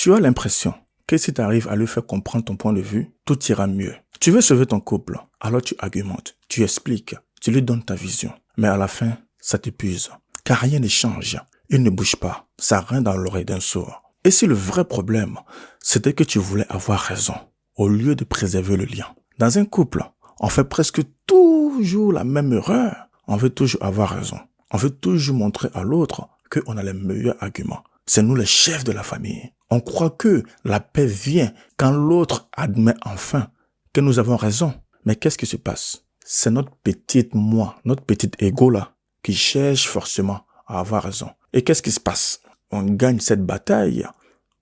Tu as l'impression que si tu arrives à lui faire comprendre ton point de vue, tout ira mieux. Tu veux sauver ton couple, alors tu argumentes, tu expliques, tu lui donnes ta vision. Mais à la fin, ça t'épuise. Car rien ne change. Il ne bouge pas. Ça rentre dans l'oreille d'un sourd. Et si le vrai problème, c'était que tu voulais avoir raison, au lieu de préserver le lien. Dans un couple, on fait presque toujours la même erreur. On veut toujours avoir raison. On veut toujours montrer à l'autre qu'on a les meilleurs arguments. C'est nous les chefs de la famille. On croit que la paix vient quand l'autre admet enfin que nous avons raison. Mais qu'est-ce qui se passe? C'est notre petite moi, notre petit ego là, qui cherche forcément à avoir raison. Et qu'est-ce qui se passe? On gagne cette bataille,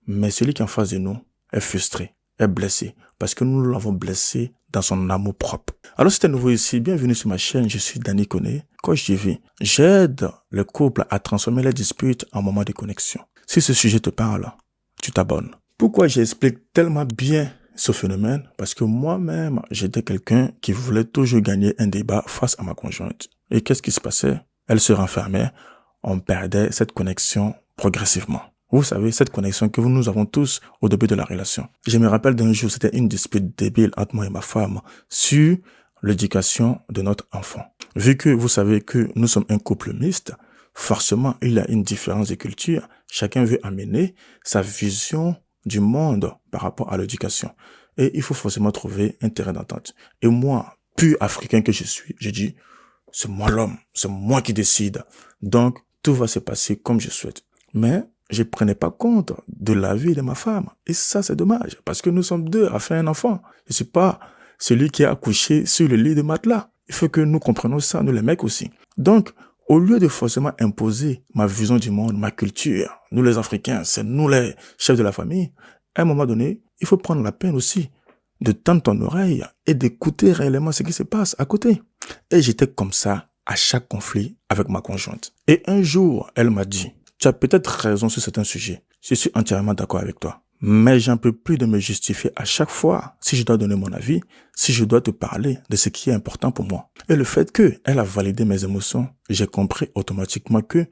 mais celui qui est en face de nous est frustré, est blessé, parce que nous l'avons blessé dans son amour propre. Alors si tu es nouveau ici, bienvenue sur ma chaîne, je suis Danny Koné. Coach de vie, j'aide le couple à transformer les disputes en moments de connexion. Si ce sujet te parle, tu t'abonnes. Pourquoi j'explique tellement bien ce phénomène? Parce que moi-même, j'étais quelqu'un qui voulait toujours gagner un débat face à ma conjointe. Et qu'est-ce qui se passait? Elle se renfermait, on perdait cette connexion progressivement. Vous savez, cette connexion que nous avons tous au début de la relation. Je me rappelle d'un jour, c'était une dispute débile entre moi et ma femme sur l'éducation de notre enfant. Vu que vous savez que nous sommes un couple mixte, forcément, il y a une différence de culture. Chacun veut amener sa vision du monde par rapport à l'éducation. Et il faut forcément trouver un terrain d'entente. Et moi, pur africain que je suis, je dis, c'est moi l'homme, c'est moi qui décide. Donc, tout va se passer comme je souhaite. Mais je prenais pas compte de la vie de ma femme. Et ça, c'est dommage, parce que nous sommes deux à faire un enfant. Je suis pas celui qui a accouché sur le lit de matelas. Il faut que nous comprenions ça, nous les mecs aussi. Donc, au lieu de forcément imposer ma vision du monde, ma culture, nous les Africains, c'est nous les chefs de la famille, à un moment donné, il faut prendre la peine aussi de tendre ton oreille et d'écouter réellement ce qui se passe à côté. Et j'étais comme ça à chaque conflit avec ma conjointe. Et un jour, elle m'a dit, tu as peut-être raison sur certains sujets. Je suis entièrement d'accord avec toi. Mais j'en peux plus de me justifier à chaque fois si je dois donner mon avis, si je dois te parler de ce qui est important pour moi. Et le fait qu'elle a validé mes émotions, j'ai compris automatiquement que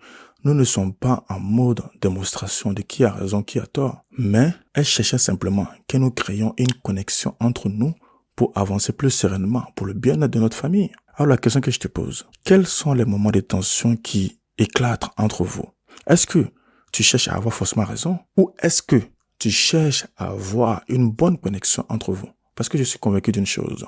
nous ne sommes pas en mode démonstration de qui a raison, qui a tort. Mais elle cherchait simplement que nous créions une connexion entre nous pour avancer plus sereinement pour le bien-être de notre famille. Alors la question que je te pose, quels sont les moments de tension qui éclatent entre vous? Est-ce que tu cherches à avoir forcément raison ou est-ce que tu cherches à avoir une bonne connexion entre vous? Parce que je suis convaincu d'une chose,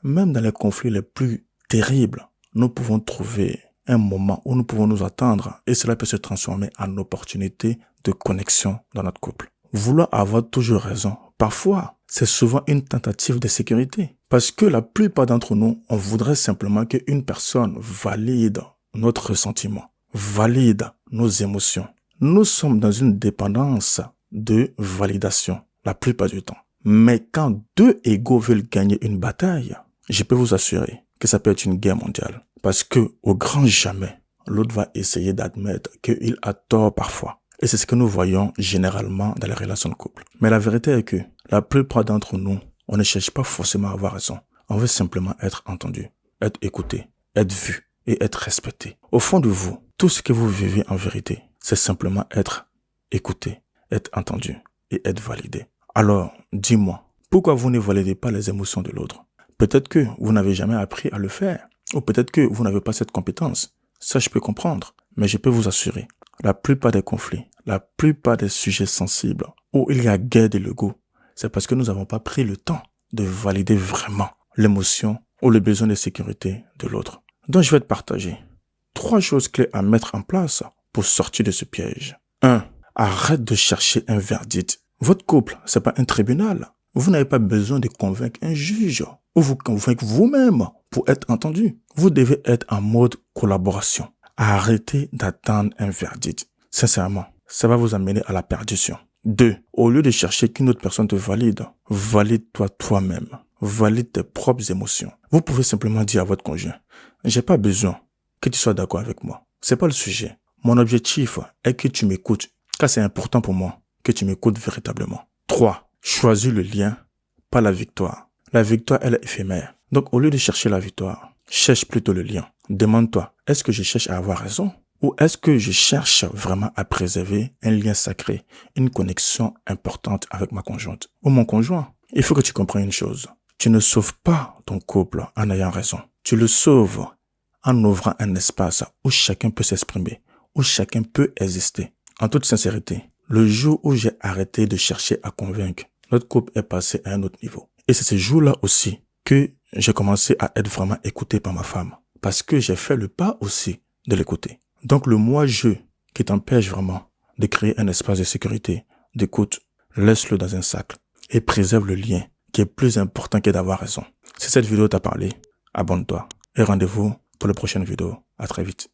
même dans les conflits les plus terribles, nous pouvons trouver un moment où nous pouvons nous attendre et cela peut se transformer en opportunité de connexion dans notre couple. Vouloir avoir toujours raison, parfois, c'est souvent une tentative de sécurité. Parce que la plupart d'entre nous, on voudrait simplement qu'une personne valide notre ressentiment, valide nos émotions. Nous sommes dans une dépendance de validation la plupart du temps. Mais quand deux égos veulent gagner une bataille, je peux vous assurer que ça peut être une guerre mondiale. Parce que au grand jamais, l'autre va essayer d'admettre qu'il a tort parfois. Et c'est ce que nous voyons généralement dans les relations de couple. Mais la vérité est que la plupart d'entre nous, on ne cherche pas forcément à avoir raison. On veut simplement être entendu, être écouté, être vu et être respecté. Au fond de vous, tout ce que vous vivez en vérité, c'est simplement être écouté, être entendu et être validé. Alors, dis-moi, pourquoi vous ne validez pas les émotions de l'autre? Peut-être que vous n'avez jamais appris à le faire. Ou peut-être que vous n'avez pas cette compétence. Ça, je peux comprendre. Mais je peux vous assurer, la plupart des conflits, la plupart des sujets sensibles où il y a guerre de l'ego, c'est parce que nous n'avons pas pris le temps de valider vraiment l'émotion ou le besoin de sécurité de l'autre. Donc, je vais te partager 3 choses clés à mettre en place pour sortir de ce piège. 1. Arrête de chercher un verdict. Votre couple, c'est pas un tribunal. Vous n'avez pas besoin de convaincre un juge ou vous convaincre vous-même pour être entendu. Vous devez être en mode collaboration. Arrêtez d'attendre un verdict. Sincèrement, ça va vous amener à la perdition. 2. Au lieu de chercher qu'une autre personne te valide, valide-toi toi-même. Valide tes propres émotions. Vous pouvez simplement dire à votre conjoint, j'ai pas besoin que tu sois d'accord avec moi. C'est pas le sujet. Mon objectif est que tu m'écoutes, car c'est important pour moi que tu m'écoutes véritablement. 3. Choisis le lien, pas la victoire. La victoire, elle est éphémère. Donc, au lieu de chercher la victoire, cherche plutôt le lien. Demande-toi, est-ce que je cherche à avoir raison Ou est-ce que je cherche vraiment à préserver un lien sacré, une connexion importante avec ma conjointe ou mon conjoint? Il faut que tu comprennes une chose. Tu ne sauves pas ton couple en ayant raison. Tu le sauves en ouvrant un espace où chacun peut s'exprimer, où chacun peut exister. En toute sincérité, le jour où j'ai arrêté de chercher à convaincre, notre couple est passé à un autre niveau. Et c'est ce jour-là aussi que j'ai commencé à être vraiment écouté par ma femme. Parce que j'ai fait le pas aussi de l'écouter. Donc le moi-je qui t'empêche vraiment de créer un espace de sécurité, d'écoute, laisse-le dans un sac et préserve le lien qui est plus important que d'avoir raison. Si cette vidéo t'a parlé, abonne-toi et rendez-vous pour la prochaine vidéo. À très vite.